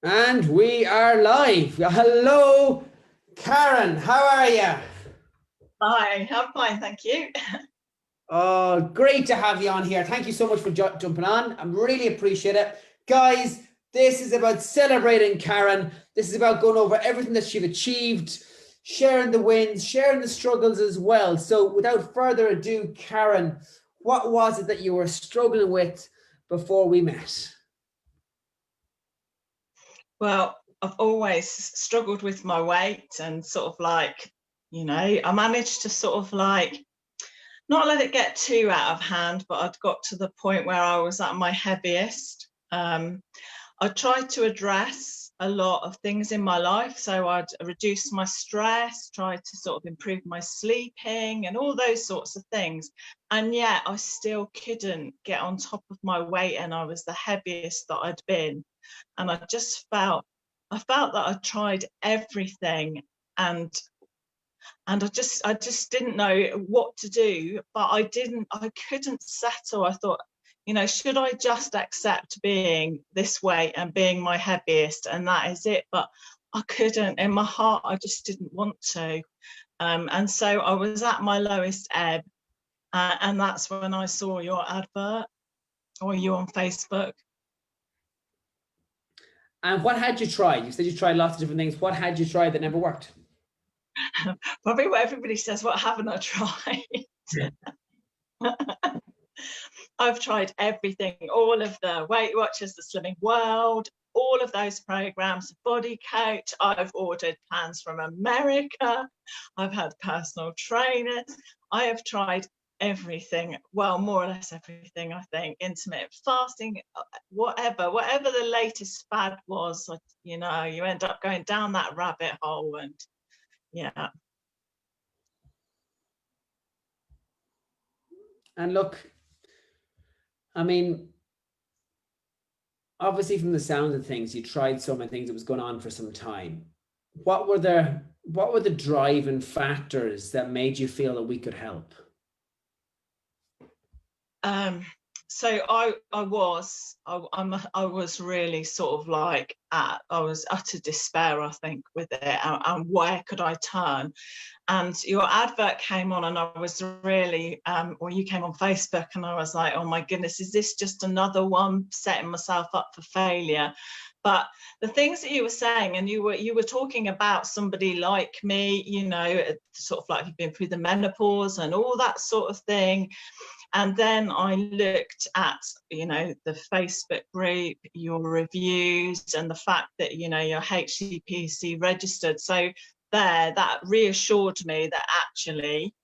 And we are live. Hello, Karen. How are you? Hi, I'm fine, thank you. Oh, great to have you on here. Thank you so much for jumping on. I really appreciate it. Guys, this is about celebrating Karen. This is about going over everything that she's achieved, sharing the wins, sharing the struggles as well. So without further ado, Karen, what was it that you were struggling with before we met? Well, I've always struggled with my weight and sort of like, I managed to sort of like not let it get too out of hand, but I'd got to the point where I was at my heaviest. I tried to address a lot of things in my life. So I'd reduce my stress, try to sort of improve my sleeping and all those sorts of things. And yet I still couldn't get on top of my weight, and I was the heaviest that I'd been. And I felt that I tried everything, and I just didn't know what to do, but I couldn't settle. I thought, should I just accept being this weight and being my heaviest, and that is it? But I couldn't. In my heart, I just didn't want to. And so I was at my lowest ebb, and that's when I saw your advert or you on Facebook. And what had you tried? You said you tried lots of different things. What had you tried that never worked? Probably what everybody says, what haven't I tried? I've tried everything, all of the Weight Watchers, the Slimming World, all of those programs, Body Coach. I've ordered plans from America. I've had personal trainers. I have tried everything, well, more or less everything, I think. Intermittent fasting, whatever the latest fad was, you end up going down that rabbit hole. And yeah. And look, I mean, obviously from the sound of things, you tried so many things that was going on for some time. What were the driving factors that made you feel that we could help? So I was really sort of like I was utter despair, I think, with it, and where could I turn? And your advert came on, and I was really or you came on Facebook, and I was like, oh my goodness, is this just another one setting myself up for failure? But the things that you were saying, and you were talking about somebody like me, sort of like you've been through the menopause and all that sort of thing. And then I looked at, the Facebook group, your reviews, and the fact that, you're HCPC registered. So that reassured me that actually,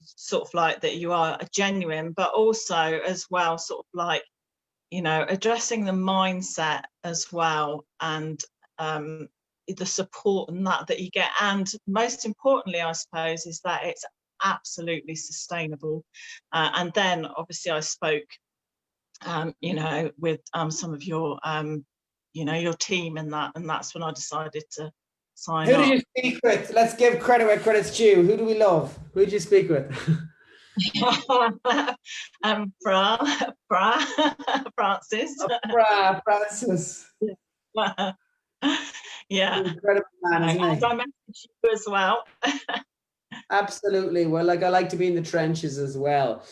sort of like that you are a genuine, but also as well, sort of like, addressing the mindset as well, and the support and that you get. And most importantly, I suppose, is that it's absolutely sustainable. And then obviously I spoke with some of your your team, and that's when I decided to sign Who up. did you speak with? Let's give credit where credit's due. Who do we love? Who did you speak with? Francis. Francis. Yeah. Incredible man, isn't he? And I messaged you as well. Absolutely. Well, like I like to be in the trenches as well.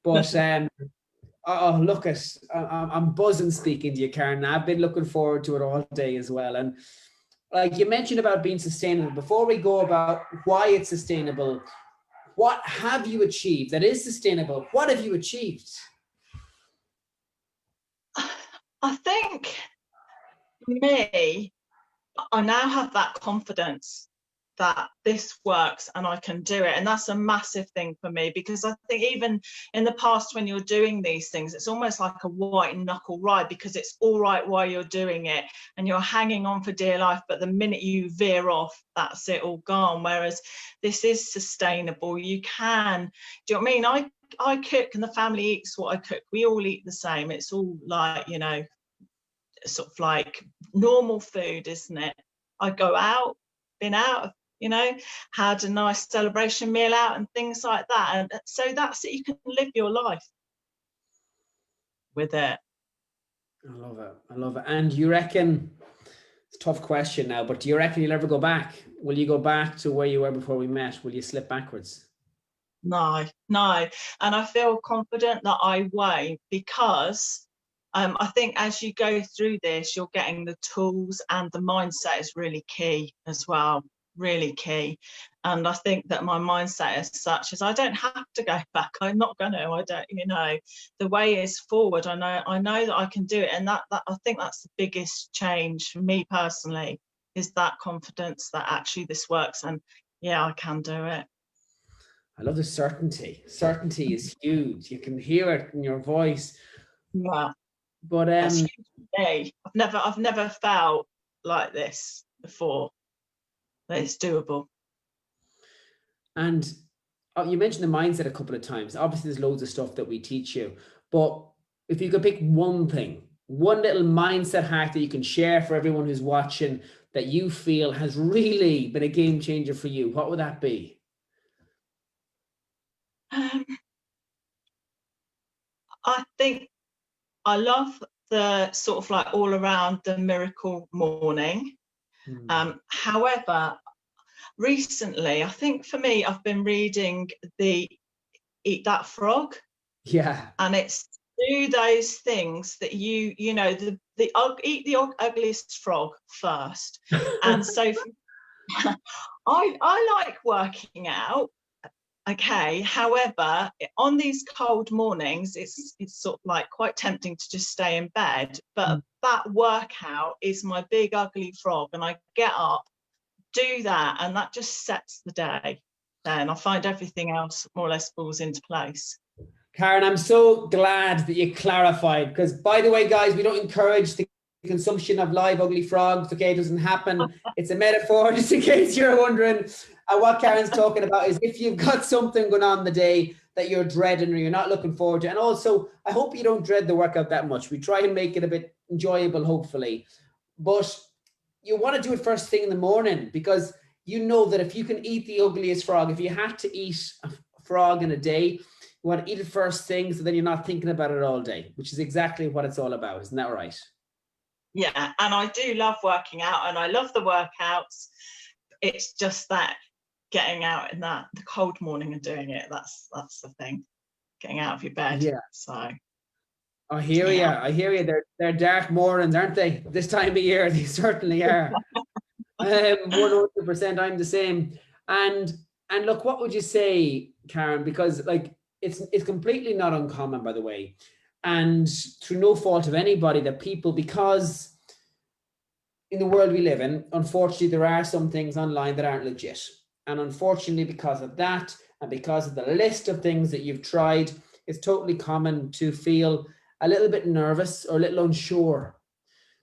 But look, I'm buzzing speaking to you, Karen. I've been looking forward to it all day as well. And like you mentioned about being sustainable, before we go about why it's sustainable, what have you achieved that is sustainable? What have you achieved? I think for me, I now have that confidence that this works and I can do it. And that's a massive thing for me, because I think even in the past, when you're doing these things, it's almost like a white knuckle ride, because it's all right while you're doing it and you're hanging on for dear life. But the minute you veer off, that's it, all gone. Whereas this is sustainable. You can, do you know what I mean? I cook and the family eats what I cook. We all eat the same. It's all like, sort of like normal food, isn't it? I go out, been out, had a nice celebration meal out and things like that. And so that's it. You can live your life with it. I love it. I love it. And you reckon, it's a tough question now, but do you reckon you'll ever go back? Will you go back to where you were before we met? Will you slip backwards? No, no. And I feel confident that I won't, because I think as you go through this, you're getting the tools, and the mindset is really key as well, really key. And I think that my mindset is such as I don't have to go back. I'm not going to. I don't, the way is forward. I know that I can do it. And that I think that's the biggest change for me personally, is that confidence that actually this works, and yeah, I can do it. I love the certainty. Certainty is huge. You can hear it in your voice. Yeah. But That's huge for me. I've never felt like this before. That it's doable. and you mentioned the mindset a couple of times. Obviously, there's loads of stuff that we teach you, but if you could pick one thing, one little mindset hack that you can share for everyone who's watching that you feel has really been a game changer for you, what would that be? I think I love the sort of like all around the miracle morning. However, recently, I think for me, I've been reading the Eat That Frog. Yeah. And it's do those things that you know, eat the ugliest frog first. And so I like working out. Okay, however, on these cold mornings, it's sort of like quite tempting to just stay in bed. But that workout is my big ugly frog, and I get up, do that, and that just sets the day. Then I find everything else more or less falls into place. Karen, I'm so glad that you clarified, because by the way, guys, we don't encourage the consumption of live ugly frogs. Okay, it doesn't happen. It's a metaphor, just in case you're wondering. What Karen's talking about is if you've got something going on the day that you're dreading or you're not looking forward to. And also, I hope you don't dread the workout that much. We try and make it a bit enjoyable, hopefully. But you want to do it first thing in the morning, because you know that if you can eat the ugliest frog, if you had to eat a frog in a day, you want to eat it first thing, so then you're not thinking about it all day, which is exactly what it's all about. Isn't that right? Yeah, and I do love working out, and I love the workouts. It's just that getting out in the cold morning and doing it, that's the thing. Getting out of your bed. Yeah. So I hear you. I hear you. They're dark mornings, aren't they? This time of year, they certainly are. 100%. I'm the same. And look, what would you say, Karen? Because like it's completely not uncommon, by the way, and through no fault of anybody, that people, because in the world we live in, unfortunately, there are some things online that aren't legit. And unfortunately, because of that, and because of the list of things that you've tried, it's totally common to feel a little bit nervous or a little unsure.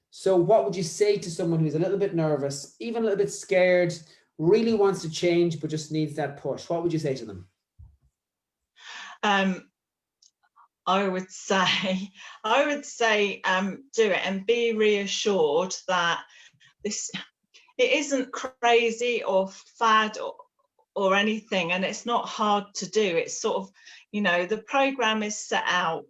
So what would you say to someone who's a little bit nervous, even a little bit scared, really wants to change, but just needs that push? What would you say to them? I would say, do it and be reassured that it isn't crazy or fad or anything, and it's not hard to do. It's sort of, the program is set out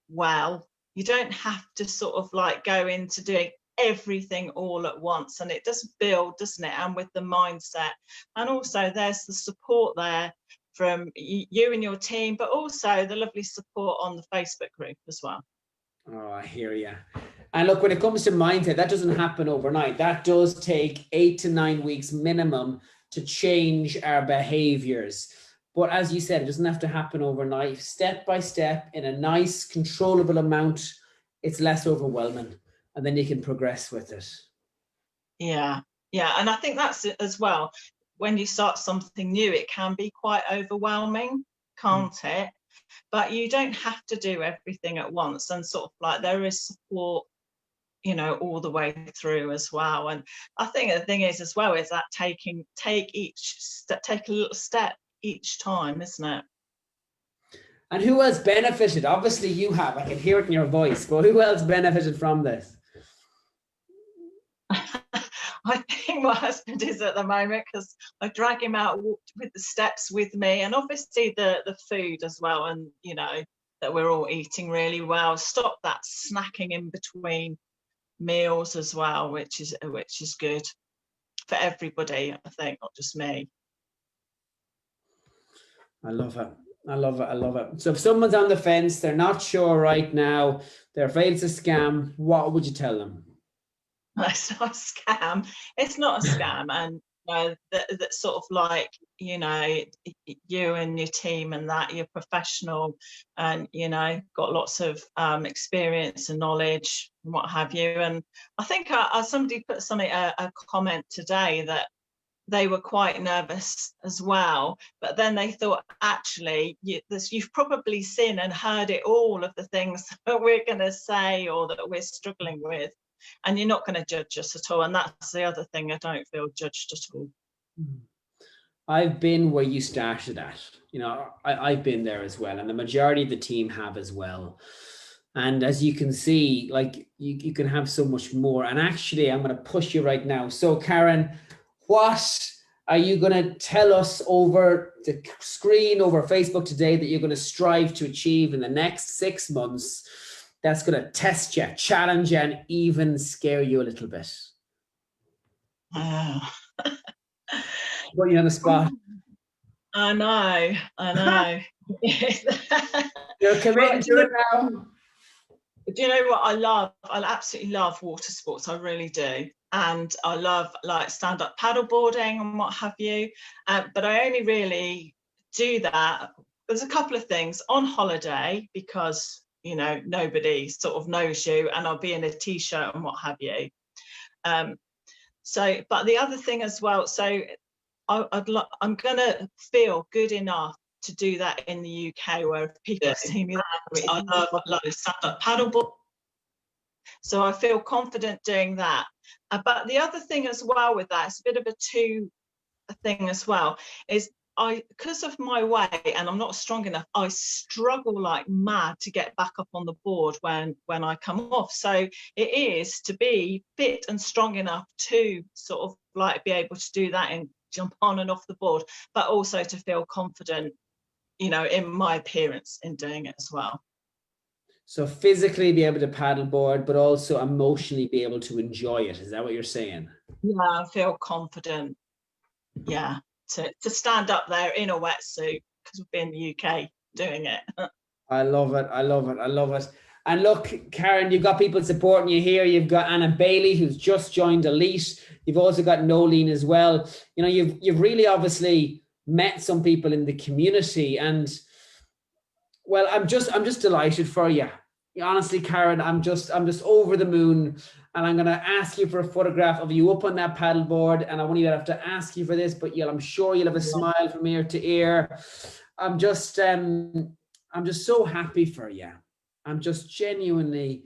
well. You don't have to sort of like go into doing everything all at once, and it does build, doesn't it? And with the mindset, and also there's the support there from you and your team, but also the lovely support on the Facebook group as well. Oh, I hear you. And look, when it comes to mindset, that doesn't happen overnight. That does take 8 to 9 weeks minimum to change our behaviors. But as you said, it doesn't have to happen overnight. Step by step, in a nice, controllable amount, it's less overwhelming, and then you can progress with it. Yeah, and I think that's it as well. When you start something new, it can be quite overwhelming, can't it? But you don't have to do everything at once, and sort of like there is support, all the way through as well. And I think the thing is as well is that take a little step each time, isn't it? And who else benefited? Obviously you have, I can hear it in your voice, but who else benefited from this? I think my husband is at the moment, because I drag him out with the steps with me, and obviously the food as well, and that we're all eating really well. Stop that snacking in between meals as well, which is good for everybody, I think, not just me. I love it. I love it. I love it. So if someone's on the fence, they're not sure right now, they're afraid it's a scam, what would you tell them? It's not a scam. It's not a scam. And that sort of like, you and your team and that you're professional and, got lots of experience and knowledge and what have you. And I think somebody put a comment today that they were quite nervous as well, but then they thought, actually, you've probably seen and heard it all of the things that we're going to say or that we're struggling with, and you're not going to judge us at all. And that's the other thing, I don't feel judged at all. I've been where you started at. I've been there as well, and the majority of the team have as well. And as you can see, like you can have so much more. And actually, I'm going to push you right now. So Karen, what are you going to tell us over the screen, over Facebook today, that you're going to strive to achieve in the next 6 months that's going to test you, challenge you, and even scare you a little bit? Put you on the spot. I know. You're committing to it now. Do you know what I love? I absolutely love water sports. I really do. And I love like stand-up paddleboarding and what have you. But I only really do that. There's a couple of things on holiday because, nobody sort of knows you, and I'll be in a t-shirt and what have you. But the other thing as well, so I'm going to feel good enough to do that in the UK, where if people see me, I love stand-up paddleboard. So I feel confident doing that. But the other thing as well with that, it's a bit of a two thing as well, is because of my weight and I'm not strong enough, I struggle like mad to get back up on the board when I come off. So it is to be fit and strong enough to sort of like be able to do that and jump on and off the board, but also to feel confident, in my appearance in doing it as well. So physically be able to paddleboard, but also emotionally be able to enjoy it. Is that what you're saying? Yeah, I feel confident. Yeah, to stand up there in a wetsuit, because we've been in the UK doing it. I love it. I love it. I love it. And look, Karen, you've got people supporting you here. You've got Anna Bailey, who's just joined Elite. You've also got Nolene as well. You've really obviously met some people in the community, and well, I'm just delighted for you. Honestly, Karen, I'm just over the moon, and I'm going to ask you for a photograph of you up on that paddleboard, and I won't even have to ask you for this, but I'm sure you'll have a smile from ear to ear. I'm just so happy for you. I'm just genuinely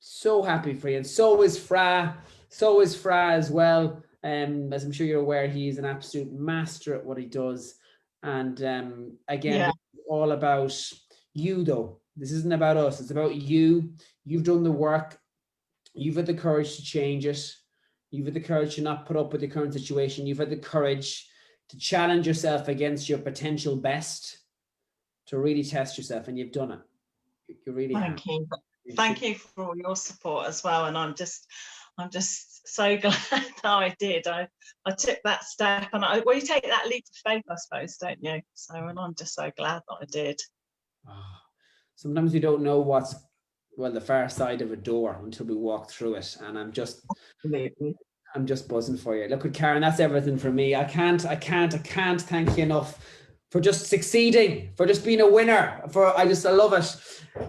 so happy for you, and so is Fra as well. As I'm sure you're aware, he's an absolute master at what he does. And again, it's all about you, though. This isn't about us. It's about you. You've done the work. You've had the courage to change it. You've had the courage to not put up with the current situation. You've had the courage to challenge yourself against your potential best, to really test yourself, and you've done it. You really have. Thank you. Thank you for all your support as well. And I'm just so glad that I did. I took that step, and you take that leap of faith, I suppose, don't you? So, and I'm just so glad that I did. Sometimes we don't know what's the far side of a door until we walk through it, and I'm just buzzing for you. Look, Karen, that's everything for me. I can't thank you enough for just succeeding, for just being a winner. I love it.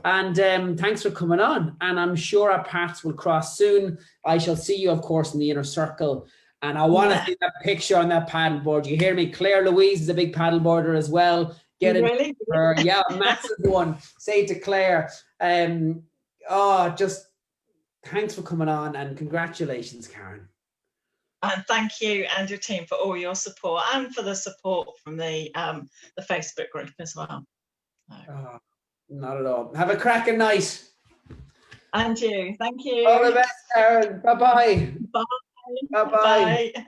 And thanks for coming on. And I'm sure our paths will cross soon. I shall see you, of course, in the inner circle. And I want to see that picture on that paddleboard. You hear me? Claire Louise is a big paddleboarder as well. Get it? Really? Yeah, massive one. Say to Claire. Just thanks for coming on, and congratulations, Karen. And thank you and your team for all your support, and for the support from the Facebook group as well. Not at all. Have a cracking night. And you. Thank you. All the best, Karen. Bye-bye. Bye. Bye-bye. Bye.